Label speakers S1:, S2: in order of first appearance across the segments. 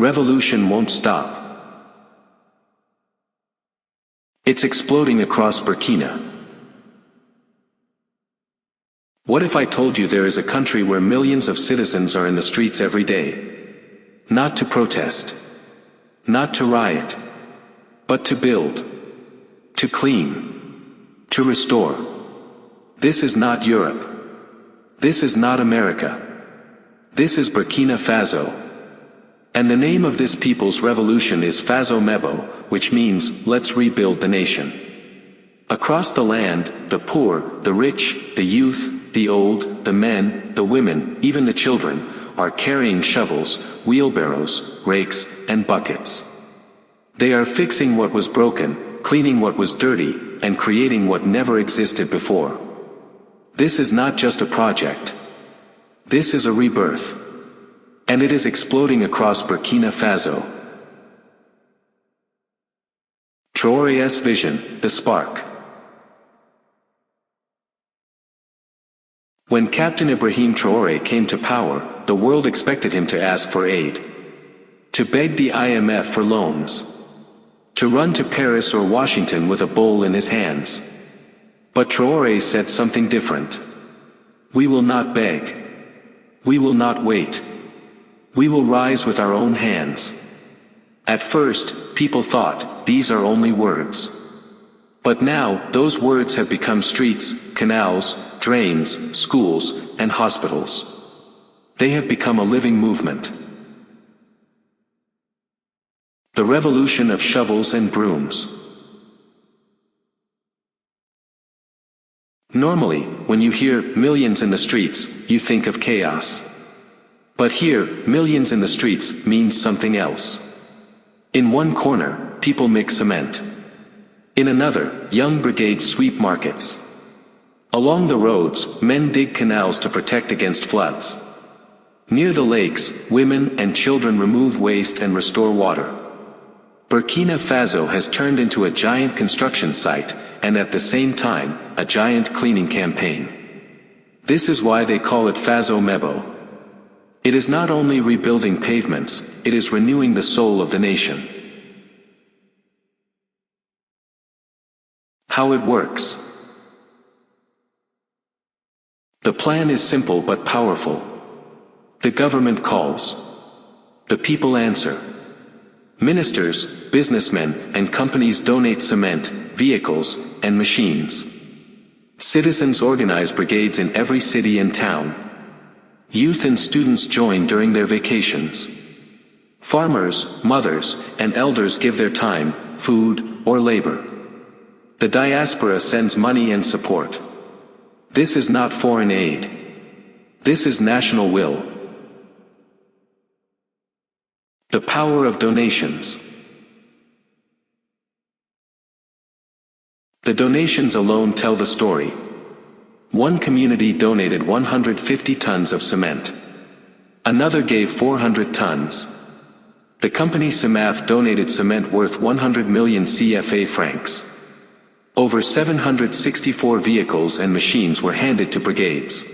S1: Revolution won't stop. It's exploding across Burkina. What if I told you there is a country where millions of citizens are in the streets every day? Not to protest. Not to riot. But to build. To clean. To restore. This is not Europe. This is not America. This is Burkina Faso. And the name of this people's revolution is Faso Mebo, which means, let's rebuild the nation. Across the land, the poor, the rich, the youth, the old, the men, the women, even the children, are carrying shovels, wheelbarrows, rakes, and buckets. They are fixing what was broken, cleaning what was dirty, and creating what never existed before. This is not just a project. This is a rebirth. And it is exploding across Burkina Faso. Traoré's vision, the spark. When Captain Ibrahim Traoré came to power, the world expected him to ask for aid. To beg the IMF for loans. To run to Paris or Washington with a bowl in his hands. But Traoré said something different. We will not beg. We will not wait. We will rise with our own hands. At first, people thought, these are only words. But now, those words have become streets, canals, drains, schools, and hospitals. They have become a living movement. The revolution of shovels and brooms. Normally, when you hear millions in the streets, you think of chaos. But here, millions in the streets means something else. In one corner, people mix cement. In another, young brigades sweep markets. Along the roads, men dig canals to protect against floods. Near the lakes, women and children remove waste and restore water. Burkina Faso has turned into a giant construction site, and at the same time, a giant cleaning campaign. This is why they call it Faso Mebo. It is not only rebuilding pavements, it is renewing the soul of the nation. How it works. The plan is simple but powerful. The government calls. The people answer. Ministers, businessmen, and companies donate cement, vehicles, and machines. Citizens organize brigades in every city and town. Youth and students join during their vacations. Farmers, mothers, and elders give their time, food, or labor. The diaspora sends money and support. This is not foreign aid. This is national will. The power of donations. The donations alone tell the story. One community donated 150 tons of cement. Another gave 400 tons. The company Cemaf donated cement worth 100 million CFA francs. Over 764 vehicles and machines were handed to brigades.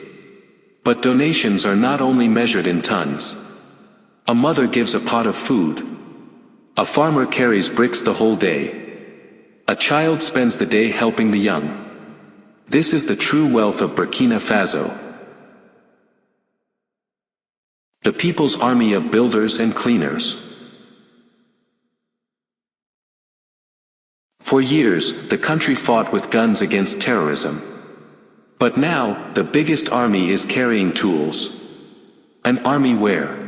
S1: But donations are not only measured in tons. A mother gives a pot of food. A farmer carries bricks the whole day. A child spends the day helping the young. This is the true wealth of Burkina Faso. The people's army of builders and cleaners. For years, the country fought with guns against terrorism. But now, the biggest army is carrying tools. An army where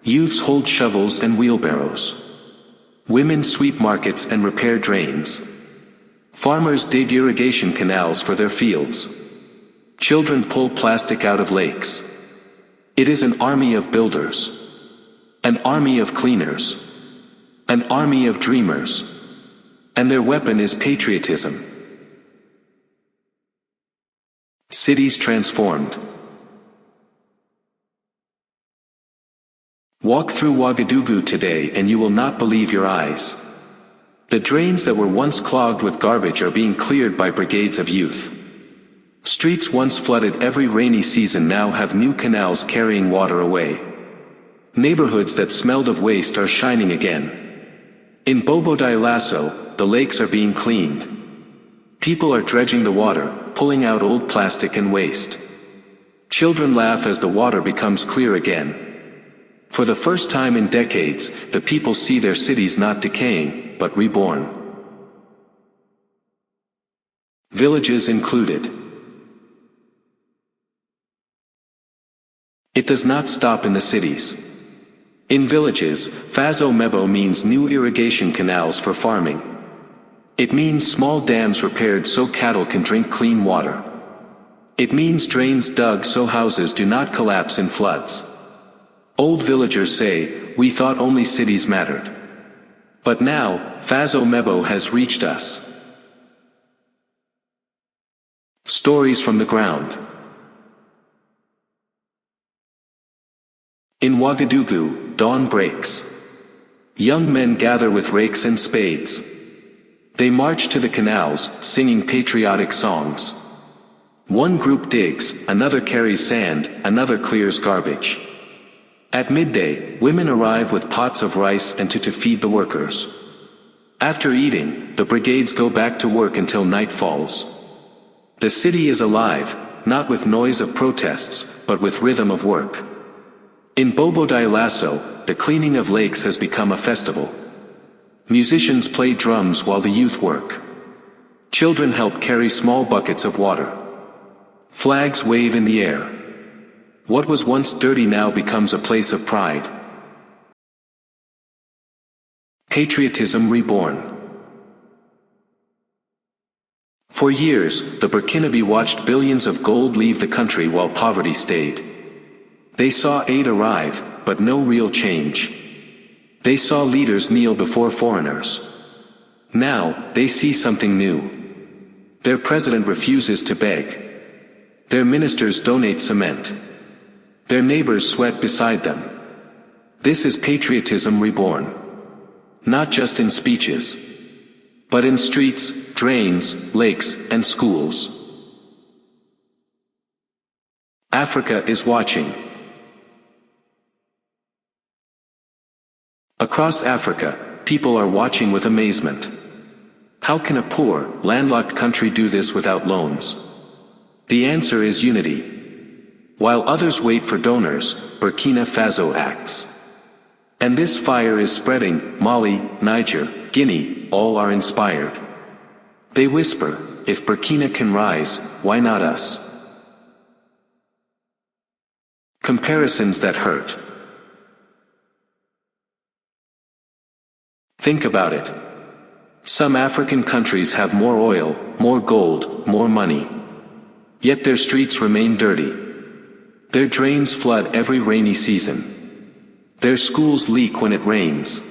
S1: youths hold shovels and wheelbarrows. Women sweep markets and repair drains. Farmers dig irrigation canals for their fields. Children pull plastic out of lakes. It is an army of builders. An army of cleaners. An army of dreamers. And their weapon is patriotism. Cities transformed. Walk through Ouagadougou today and you will not believe your eyes. The drains that were once clogged with garbage are being cleared by brigades of youth. Streets once flooded every rainy season now have new canals carrying water away. Neighborhoods that smelled of waste are shining again. In Bobo Dioulasso, the lakes are being cleaned. People are dredging the water, pulling out old plastic and waste. Children laugh as the water becomes clear again. For the first time in decades, the people see their cities not decaying, but reborn. Villages included. It does not stop in the cities. In villages, Faso Mebo means new irrigation canals for farming. It means small dams repaired so cattle can drink clean water. It means drains dug so houses do not collapse in floods. Old villagers say, "We thought only cities mattered." But now, Faso Mebo has reached us. Stories from the ground. In Ouagadougou, dawn breaks. Young men gather with rakes and spades. They march to the canals, singing patriotic songs. One group digs, another carries sand, another clears garbage. At midday, women arrive with pots of rice and to feed the workers. After eating, the brigades go back to work until night falls. The city is alive, not with noise of protests, but with rhythm of work. In Bobo Dioulasso, the cleaning of lakes has become a festival. Musicians play drums while the youth work. Children help carry small buckets of water. Flags wave in the air. What was once dirty now becomes a place of pride. Patriotism reborn. For years, the Burkinabè watched billions of gold leave the country while poverty stayed. They saw aid arrive, but no real change. They saw leaders kneel before foreigners. Now, they see something new. Their president refuses to beg. Their ministers donate cement. Their neighbors sweat beside them. This is patriotism reborn. Not just in speeches, but in streets, drains, lakes, and schools. Africa is watching. Across Africa, people are watching with amazement. How can a poor, landlocked country do this without loans? The answer is unity. While others wait for donors, Burkina Faso acts. And this fire is spreading. Mali, Niger, Guinea, all are inspired. They whisper, if Burkina can rise, why not us? Comparisons that hurt. Think about it. Some African countries have more oil, more gold, more money. Yet their streets remain dirty. Their drains flood every rainy season. Their schools leak when it rains.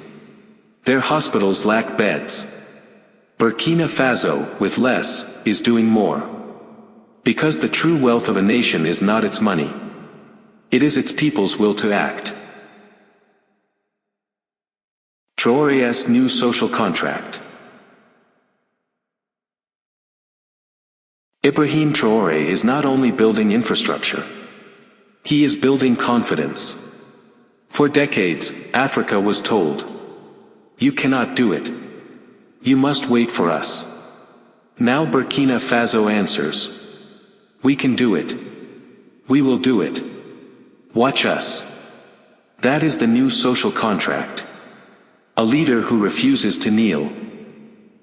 S1: Their hospitals lack beds. Burkina Faso, with less, is doing more. Because the true wealth of a nation is not its money. It is its people's will to act. Traoré's new social contract. Ibrahim Traoré is not only building infrastructure. He is building confidence. For decades, Africa was told, "You cannot do it. You must wait for us." Now Burkina Faso answers, "We can do it. We will do it. Watch us." That is the new social contract. A leader who refuses to kneel.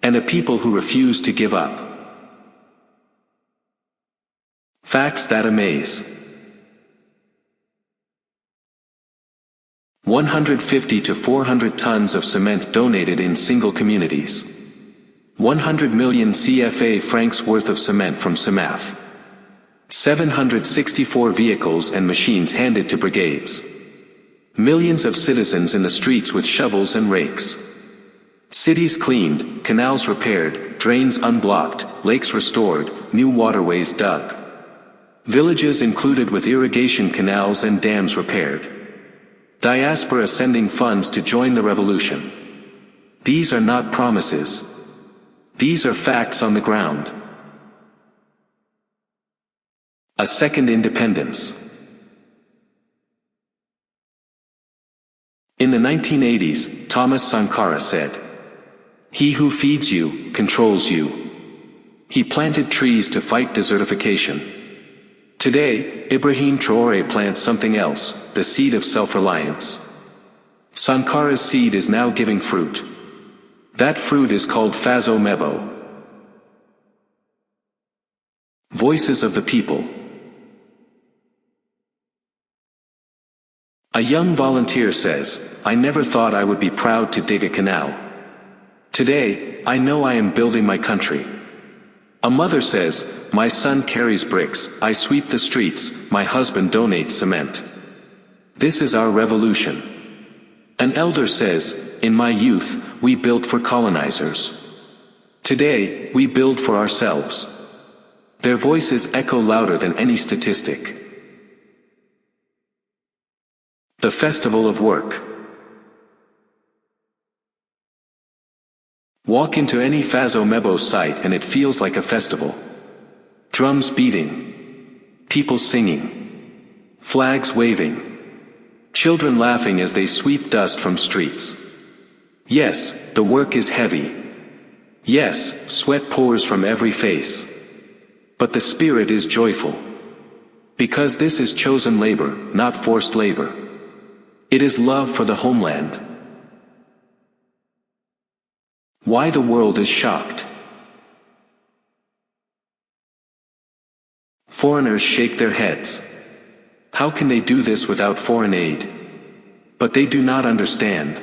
S1: And a people who refuse to give up. Facts that amaze. 150 to 400 tons of cement donated in single communities. 100 million CFA francs worth of cement from CEMAF. 764 vehicles and machines handed to brigades. Millions of citizens in the streets with shovels and rakes. Cities cleaned, canals repaired, drains unblocked, lakes restored, new waterways dug. Villages included with irrigation canals and dams repaired. Diaspora sending funds to join the revolution. These are not promises. These are facts on the ground. A second independence. In the 1980s, Thomas Sankara said, "He who feeds you, controls you." He planted trees to fight desertification. Today, Ibrahim Traoré plants something else, the seed of self-reliance. Sankara's seed is now giving fruit. That fruit is called Faso Mebo. Voices of the people. A young volunteer says, "I never thought I would be proud to dig a canal. Today, I know I am building my country." A mother says, "My son carries bricks, I sweep the streets, my husband donates cement. This is our revolution." An elder says, "In my youth, we built for colonizers. Today, we build for ourselves." Their voices echo louder than any statistic. The Festival of Work. Walk into any Faso Mebo site and it feels like a festival. Drums beating. People singing. Flags waving. Children laughing as they sweep dust from streets. Yes, the work is heavy. Yes, sweat pours from every face. But the spirit is joyful. Because this is chosen labor, not forced labor. It is love for the homeland. Why the world is shocked. Foreigners shake their heads. How can they do this without foreign aid? But they do not understand.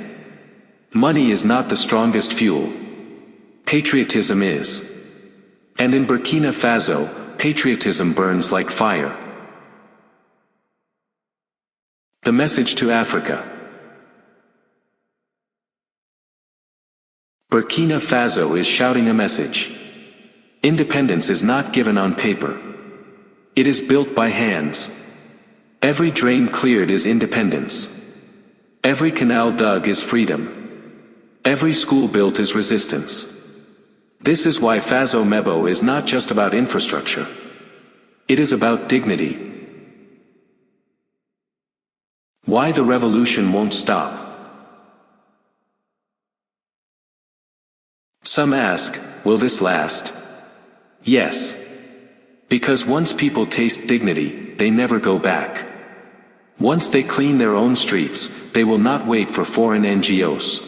S1: Money is not the strongest fuel. Patriotism is. And in Burkina Faso, patriotism burns like fire. The message to Africa. Burkina Faso is shouting a message. Independence is not given on paper. It is built by hands. Every drain cleared is independence. Every canal dug is freedom. Every school built is resistance. This is why Faso Mebo is not just about infrastructure. It is about dignity. Why the revolution won't stop. Some ask, will this last? Yes. Because once people taste dignity, they never go back. Once they clean their own streets, they will not wait for foreign NGOs.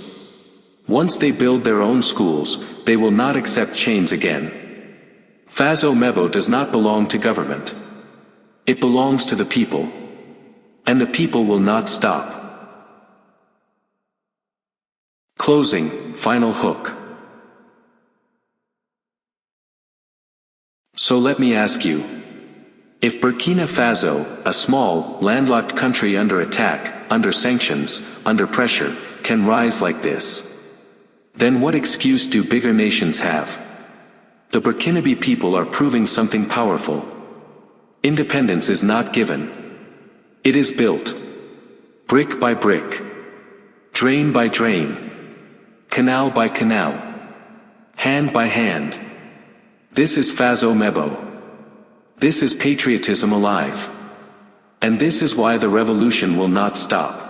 S1: Once they build their own schools, they will not accept chains again. Faso Mebo does not belong to government. It belongs to the people. And the people will not stop. Closing, final hook. So let me ask you. If Burkina Faso, a small, landlocked country under attack, under sanctions, under pressure, can rise like this, then what excuse do bigger nations have? The Burkinabè people are proving something powerful. Independence is not given. It is built. Brick by brick. Drain by drain. Canal by canal. Hand by hand. This is Faso Mebo. This is patriotism alive. And this is why the revolution will not stop.